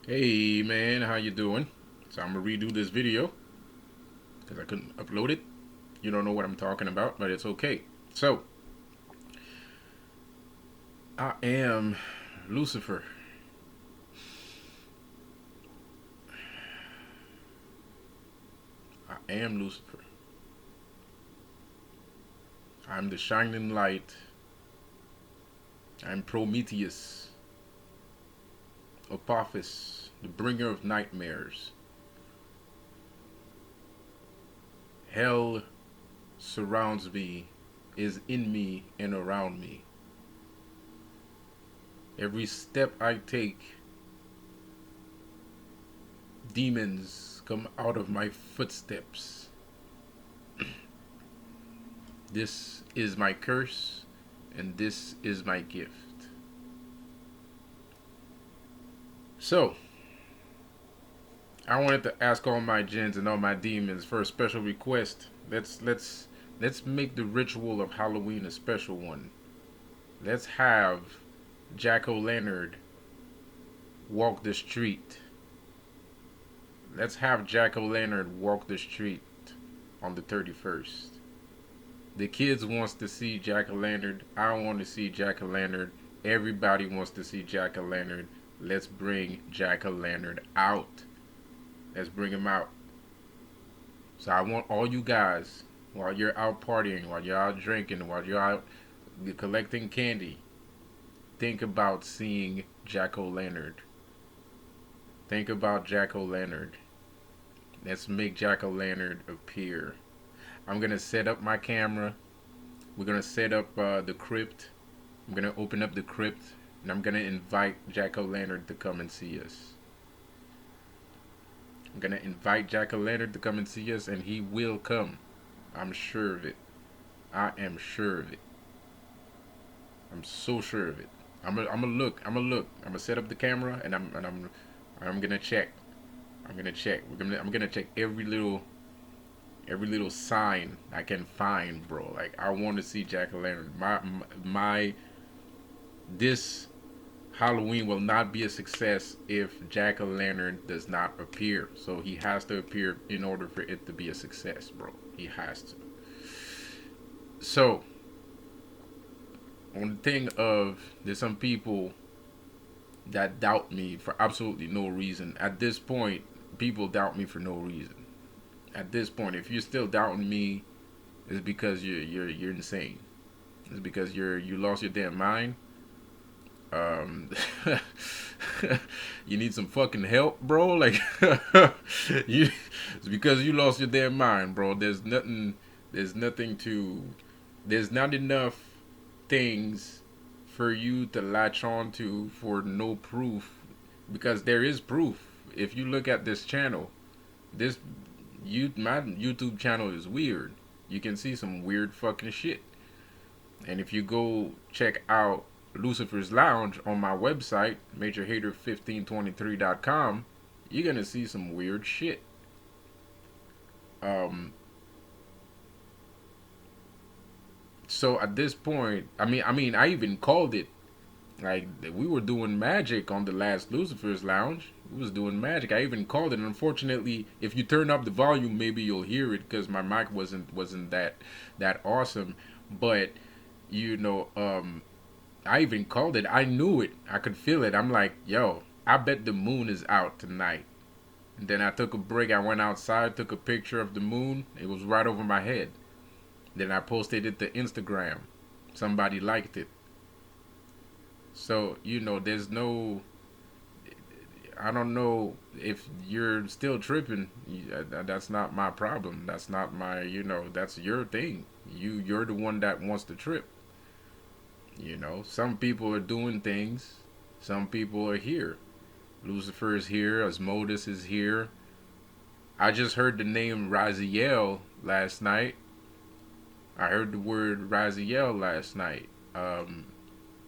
Hey man, how you doing? So I'm gonna redo this video because I couldn't upload it. You don't know what I'm talking about, but it's okay. So I am Lucifer. I am Lucifer. I'm the shining light. I'm Prometheus, Apophis, the bringer of nightmares. Hell surrounds me, is in me and around me. Every step I take, demons come out of my footsteps. This is my curse, and this is my gift. So, I wanted to ask all my jinns and all my demons for a special request. Let's make the ritual of Halloween a special one. Let's have Jack O' Lantern walk the street. Let's have Jack O' Lantern walk the street on the 31st. The kids wants to see Jack O' Lantern. I want to see Jack O' Lantern. Everybody wants to see Jack O' Lantern. Let's bring Jack O' Lantern out. Let's bring him out. So I want all you guys, while you're out partying, while you're out drinking, while you're out collecting candy, think about seeing Jack O' Lantern. Think about Jack O' Lantern. Let's make Jack O' Lantern appear. I'm gonna set up my camera. We're gonna set up the crypt. I'm gonna open up the crypt, and I'm gonna invite Jack O' Lantern to come and see us. I'm gonna invite Jack O' Lantern to come and see us, and he will come. I'm sure of it. I am sure of it. I'm so sure of it. I'm gonna look. I'm gonna look. I'm gonna set up the camera, and I'm gonna check. I'm gonna check. I'm gonna check every little sign I can find, bro. Like I want to see Jack O' Lantern. My this Halloween will not be a success if Jack O' Lantern does not appear. So he has to appear in order for it to be a success, bro. He has to. So on the thing of there's some people that doubt me for absolutely no reason. At this point, people doubt me for no reason. At this point, if you're still doubting me, it's because you're insane. It's because you lost your damn mind. Um, you need some fucking help, bro. Like you, it's because you lost your damn mind, bro. There's nothing. There's nothing to. There's not enough things for you to latch on to for no proof, because there is proof. If you look at this channel, this my YouTube channel is weird. You can see some weird fucking shit. And if you go check out Lucifer's Lounge on my website, majorhater1523.com, you're gonna see some weird shit. Um, so at this point, I even called it. Like we were doing magic on the last Lucifer's Lounge. We was doing magic. I even called it. And unfortunately, if you turn up the volume, maybe you'll hear it because my mic wasn't that awesome. But you know, I even called it. I knew it. I could feel it. I'm like, yo, I bet the moon is out tonight. And then I took a break. I went outside, took a picture of the moon. It was right over my head. Then I posted it to Instagram. Somebody liked it. So, there's no. I don't know if you're still tripping. That's not my problem. That's not my, that's your thing. You're the one that wants to trip. Some people are doing things. Some people are here. Lucifer is here. Asmodeus is here. I just heard the name Raziel last night. I heard the word Raziel last night.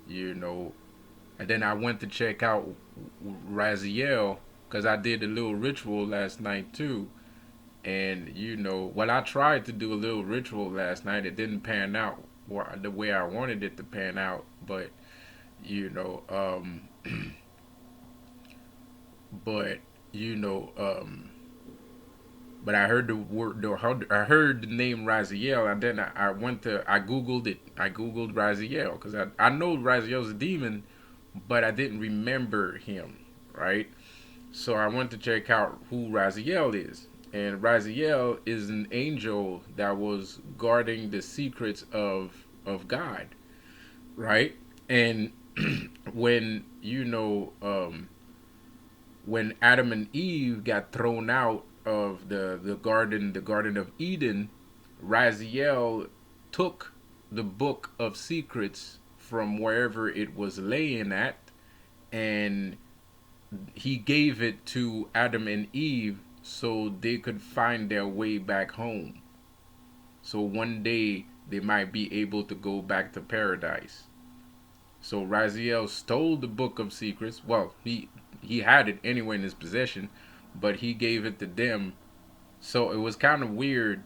You know, and then I went to check out Raziel because I did a little ritual last night too. And I tried to do a little ritual last night. It didn't pan out the way I wanted it to pan out. But you know, but you know, but I heard the word, I heard the name Raziel, and then I went to, I googled it. I googled Raziel because I know Raziel's a demon, but I didn't remember him, right? So I went to check out who Raziel is. And Raziel is an angel that was guarding the secrets of God, right? And when when Adam and Eve got thrown out of the Garden of Eden, Raziel took the book of secrets from wherever it was laying at, and he gave it to Adam and Eve so they could find their way back home. So one day they might be able to go back to paradise. So Raziel stole the book of secrets. Well, he had it anyway in his possession, but he gave it to them. So it was kind of weird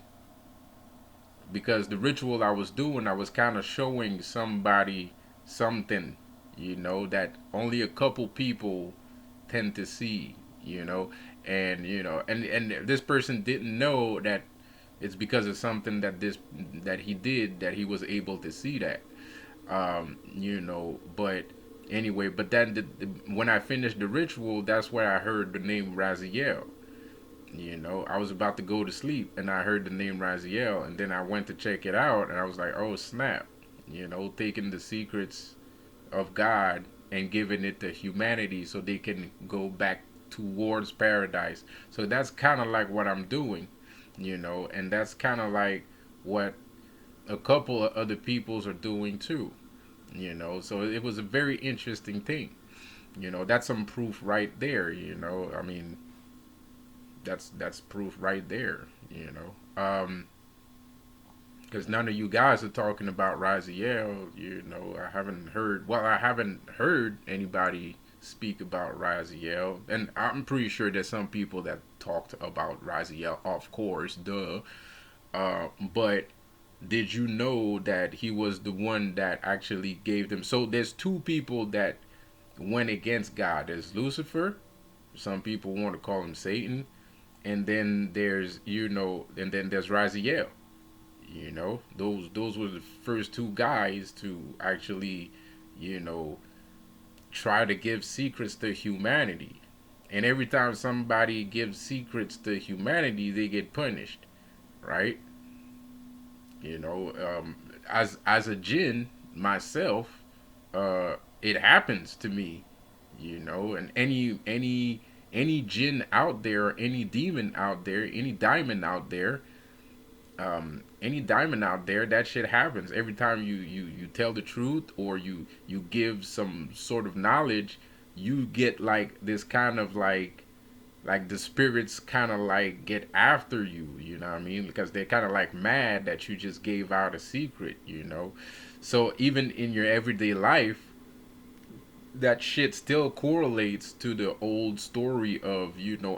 because the ritual I was doing, I was kind of showing somebody something, that only a couple people tend to see, and this person didn't know that it's because of something that he did that he was able to see that, but anyway, but then when I finished the ritual, that's where I heard the name Raziel. I was about to go to sleep and I heard the name Raziel, and then I went to check it out and I was like, oh snap, taking the secrets of God and giving it to humanity so they can go back towards paradise. So that's kind of like what I'm doing, and that's kind of like what a couple of other peoples are doing too, So it was a very interesting thing. That's some proof right there, I mean, that's proof right there, because none of you guys are talking about Raziel. I haven't heard anybody speak about Raziel, and I'm pretty sure there's some people that talked about Raziel, of course, duh. But did you know that he was the one that actually gave them? So there's two people that went against God. There's Lucifer. Some people want to call him Satan, and then there's Raziel. Those were the first two guys to actually, you know, try to give secrets to humanity. And every time somebody gives secrets to humanity, they get punished, right? You know, as a jinn myself, it happens to me. And any jinn out there, any demon out there, any diamond out there, that shit happens every time you tell the truth, or you give some sort of knowledge. You get like this kind of like the spirits kind of like get after you, you know what I mean, because they're kind of like mad that you just gave out a secret. So even in your everyday life, that shit still correlates to the old story of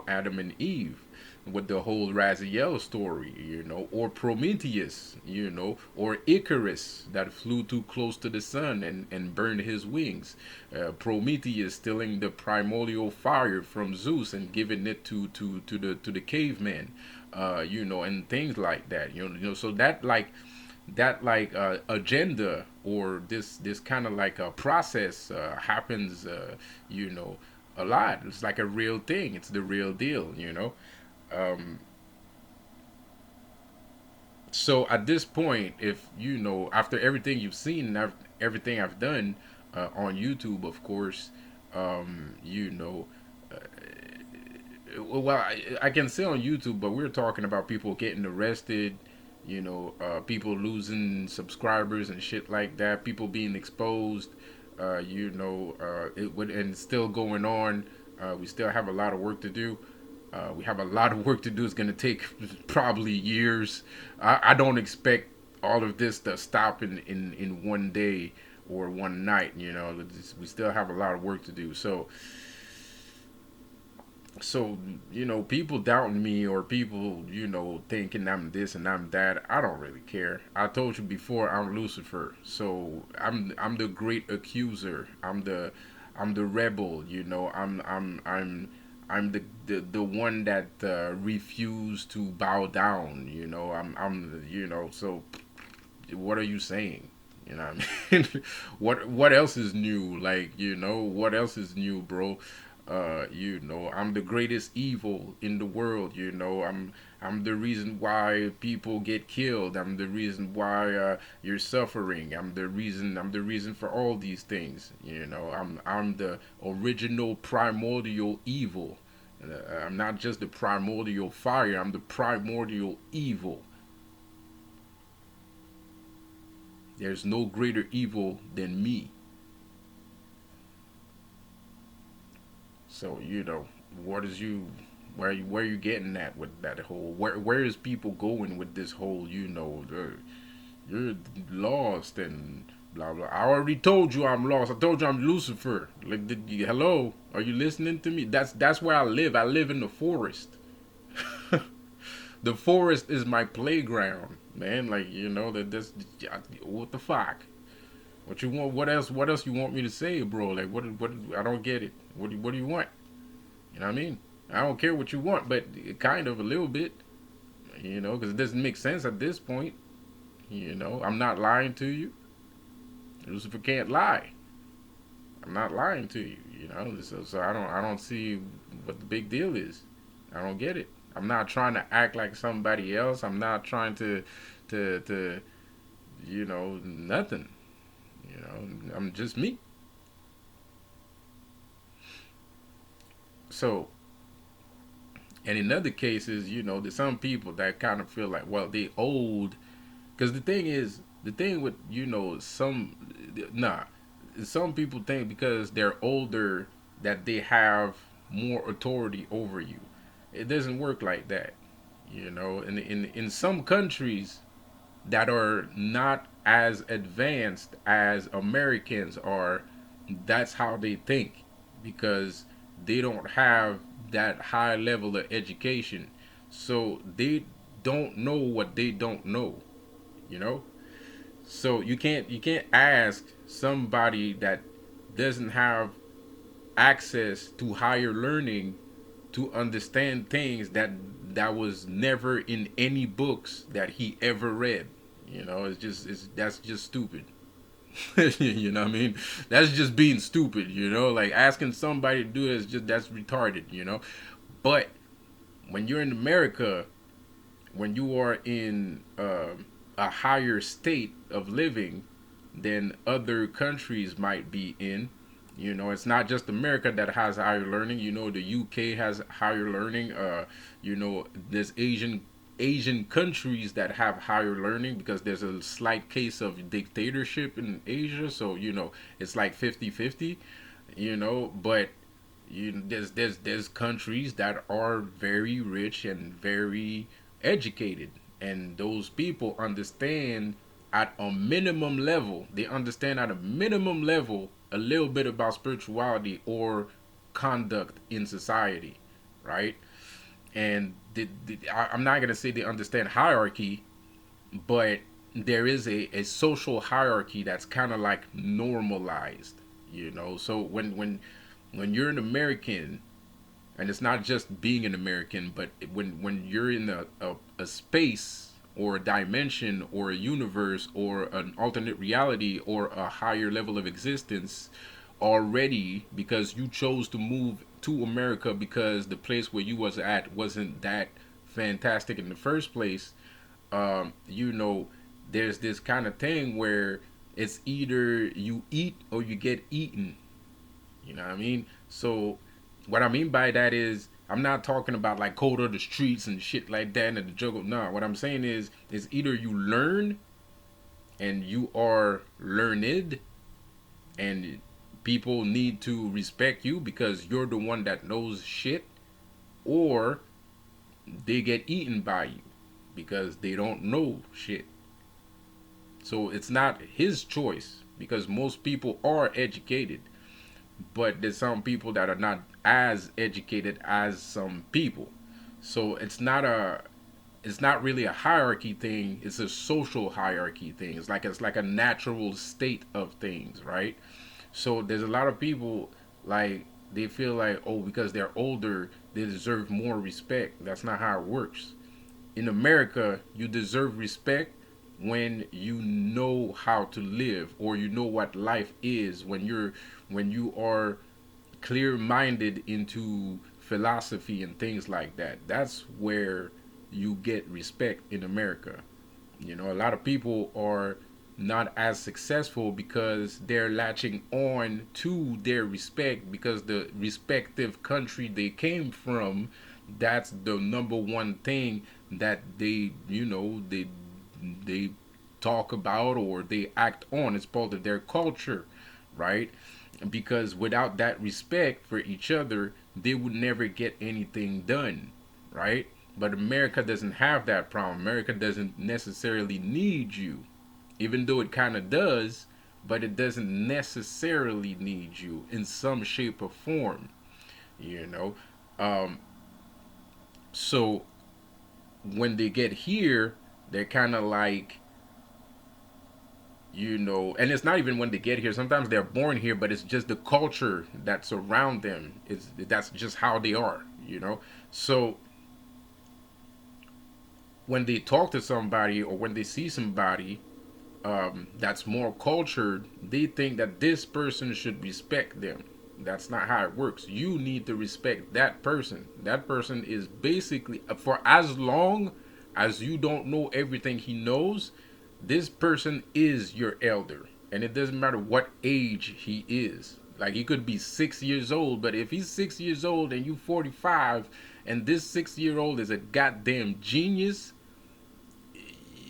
Adam and Eve, with the whole Raziel story, or Prometheus, or Icarus that flew too close to the sun and burned his wings. Prometheus stealing the primordial fire from Zeus and giving it to the caveman, and things like that. So that agenda, or this kind of like a process happens, you know a lot. It's like a real thing. It's the real deal. um so at this point, if after everything you've seen and everything I've done on YouTube, of course, you know well, I can say on YouTube, but we're talking about people getting arrested, people losing subscribers and shit like that, people being exposed, it would, and it's still going on. We still have a lot of work to do. We have a lot of work to do. It's going to take probably years. I don't expect all of this to stop in one day or one night. We still have a lot of work to do. So people doubting me, or people thinking I'm this and I'm that, I don't really care. I told you before, I'm Lucifer, so I'm the great accuser. I'm the rebel. I'm the one that refused to bow down. I'm so what are you saying? You know what I mean? What else is new? Like, what else is new, bro? I'm the greatest evil in the world. I'm the reason why people get killed. I'm the reason why you're suffering. I'm the reason for all these things. I'm the original primordial evil. I'm not just the primordial fire. I'm the primordial evil. There's no greater evil than me. So what is you where you getting at with that whole where is people going with this whole you're lost and blah blah. I already told you I'm lost. I told you I'm Lucifer. Like, hello, are you listening to me? That's where I live. I live in the forest. The forest is my playground, man. Like, that this what the fuck. What you want? What else? What else you want me to say, bro? Like, what? I don't get it. What do you want? You know what I mean? I don't care what you want, but kind of a little bit, because it doesn't make sense at this point. I'm not lying to you. Lucifer can't lie. I'm not lying to you. So I don't see what the big deal is. I don't get it. I'm not trying to act like somebody else. I'm not trying to nothing. I'm just me. So, and in other cases, there's some people that kind of feel like, well, they old. Because the thing with, nah, some people think because they're older that they have more authority over you. It doesn't work like that. In some countries that are not as advanced as Americans are, that's how they think because they don't have that high level of education. So they don't know what they don't know, you know? So you can't ask somebody that doesn't have access to higher learning to understand things that was never in any books that he ever read. That's just stupid. You know what I mean? That's just being stupid, like asking somebody to do it is just that's retarded. But when you're in America, when you are in a higher state of living than other countries might be in, it's not just America that has higher learning. The UK has higher learning. There's Asian countries that have higher learning because there's a slight case of dictatorship in Asia. So it's like 50-50. But there's countries that are very rich and very educated, and those people understand at a minimum level. They understand at a minimum level a little bit about spirituality or conduct in society, right? And I'm not gonna say they understand hierarchy, but there is a social hierarchy that's kind of like normalized, So when you're an American, and it's not just being an American, but when you're in a space or a dimension or a universe or an alternate reality or a higher level of existence already because you chose to move to America because the place where you was at wasn't that fantastic in the first place. There's this kind of thing where it's either you eat or you get eaten. You know what I mean? So what I mean by that is I'm not talking about like code of the streets and shit like that and the juggle. No, what I'm saying is either you learn and you are learned and people need to respect you because you're the one that knows shit, or they get eaten by you because they don't know shit. So it's not his choice because most people are educated, but there's some people that are not as educated as some people. So it's not really a hierarchy thing, it's a social hierarchy thing. It's like a natural state of things, right? So there's a lot of people like they feel like, oh, because they're older, they deserve more respect. That's not how it works. In America, you deserve respect when you know how to live, or you know what life is, when you are clear minded into philosophy and things like that. That's where you get respect in America. You know, a lot of people are not as successful because they're latching on to their respect because the respective country they came from, that's the number one thing that they talk about or they act on. It's part of their culture, right? Because without that respect for each other, they would never get anything done, right? But America doesn't have that problem. America doesn't necessarily need you, even though it kind of does, but it doesn't necessarily need you in some shape or form, you know. Um, so when they get here, they're kind of like, and it's not even when they get here. Sometimes they're born here, but it's just the culture that's around them. That's just how they are. So when they talk to somebody or when they see somebody that's more cultured, they think that this person should respect them. That's not how it works. You need to respect that person. That person is basically, for as long as you don't know everything he knows, this person is your elder. And it doesn't matter what age he is. Like, he could be 6 years old, but if he's 6 years old and you 45, and this 6 year old is a goddamn genius,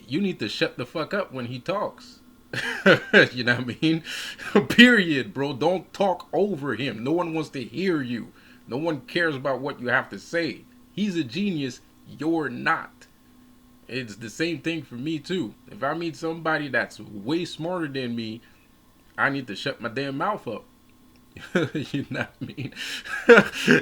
you need to shut the fuck up when he talks. You know what I mean? Period, bro. Don't talk over him. No one wants to hear you. No one cares about what you have to say. He's a genius. You're not. It's the same thing for me, too. If I meet somebody that's way smarter than me, I need to shut my damn mouth up. You know what I mean?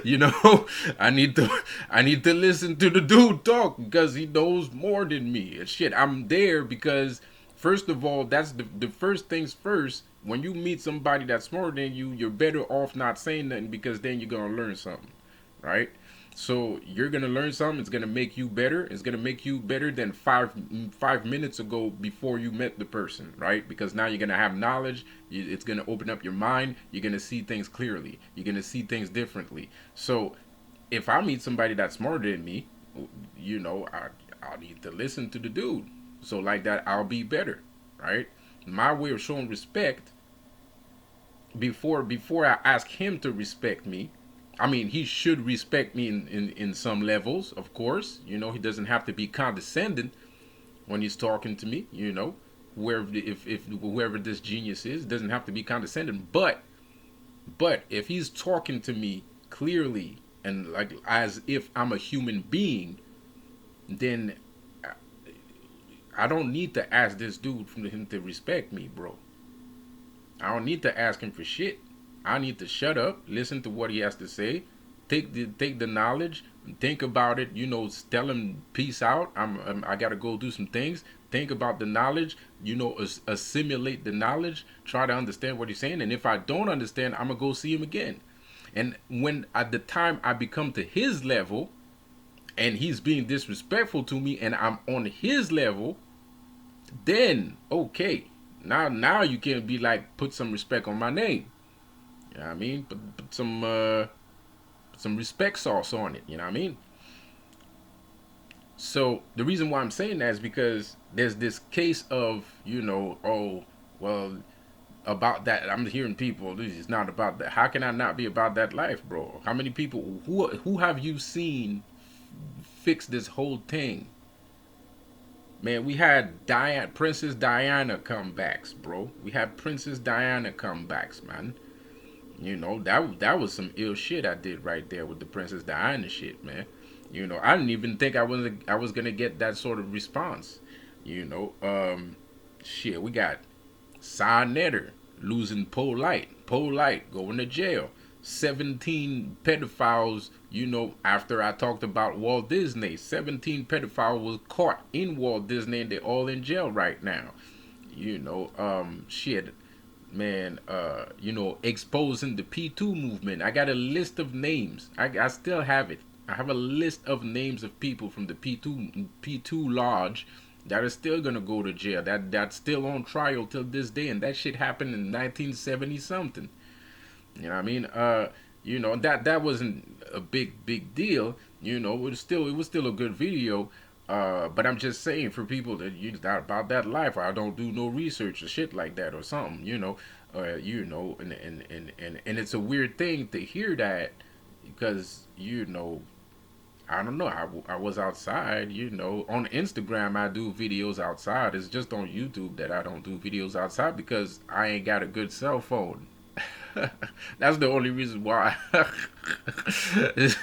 you know, I need to listen to the dude talk because he knows more than me. And shit, I'm there because first of all, that's the first things first. When you meet somebody that's smarter than you, you're better off not saying nothing because then you're gonna learn something, right? So you're gonna learn something. It's gonna make you better. It's gonna make you better than five minutes ago before you met the person, right? Because now you're gonna have knowledge. It's gonna open up your mind. You're gonna see things clearly. You're gonna see things differently. So if I meet somebody that's smarter than me, I need to listen to the dude. So like that, I'll be better, right? My way of showing respect before I ask him to respect me. I mean, he should respect me in some levels, of course. He doesn't have to be condescending when he's talking to me. Whoever if whoever this genius is doesn't have to be condescending. But if he's talking to me clearly and like as if I'm a human being, then I don't need to ask this dude for him to respect me, bro. I don't need to ask him for shit. I need to shut up, listen to what he has to say, take the knowledge, think about it. Tell him peace out. I gotta go do some things. Think about the knowledge. Assimilate the knowledge. Try to understand what he's saying. And if I don't understand, I'm gonna go see him again. And when at the time I become to his level, and he's being disrespectful to me, and I'm on his level, then okay. Now you can be like, put some respect on my name. You know what I mean? Put some respect sauce on it. You know what I mean? So the reason why I'm saying that is because there's this case of, oh, well, about that. I'm hearing people, this is not about that. How can I not be about that life, bro? How many people, who have you seen fix this whole thing? Man, we had Princess Diana comebacks, bro. We had Princess Diana comebacks, man. That was some ill shit I did right there with the Princess Diana shit, man. I didn't even think I was gonna get that sort of response. Shit, we got Sa Netter losing Polite going to jail. 17 pedophiles, after I talked about Walt Disney, 17 pedophiles was caught in Walt Disney and they're all in jail right now. Shit. man, exposing the P2 movement. I got a list of names. I still have it. I have a list of names of people from the P2 lodge that are still gonna go to jail. That's still on trial till this day, and that shit happened in 1970 something. You know what I mean? That wasn't a big deal. It was still a good video. But I'm just saying for people that that about that life, I don't do no research or shit like that or something. And it's a weird thing to hear that because I don't know. I was outside, on Instagram. I do videos outside. It's just on YouTube that I don't do videos outside because I ain't got a good cell phone. That's the only reason why. it's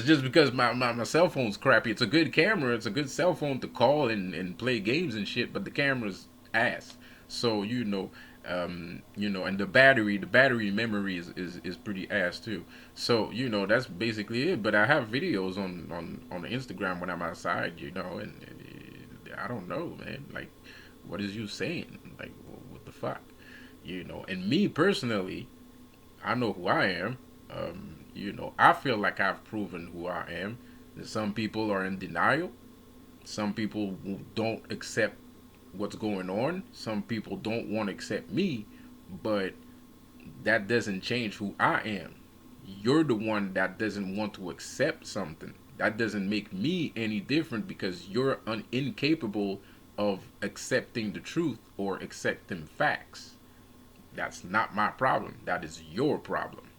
just because my cell phone's crappy. It's a good camera. It's a good cell phone to call and play games and shit, but the camera's ass. So and the battery memory is pretty ass too. So that's basically it. But I have videos on the Instagram when I'm outside, and I don't know, man. Like, what is you saying? Like, what the fuck? And me personally, I know who I am. I feel like I've proven who I am. Some people are in denial. Some people don't accept what's going on. Some people don't want to accept me, but that doesn't change who I am. You're the one that doesn't want to accept something. That doesn't make me any different because you're incapable of accepting the truth or accepting facts. That's not my problem. That is your problem.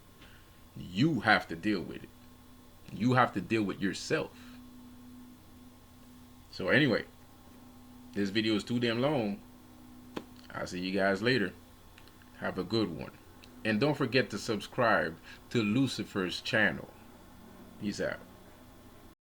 You have to deal with it. You have to deal with yourself. So anyway, this video is too damn long. I'll see you guys later. Have a good one. And don't forget to subscribe to Lucifer's channel. Peace out.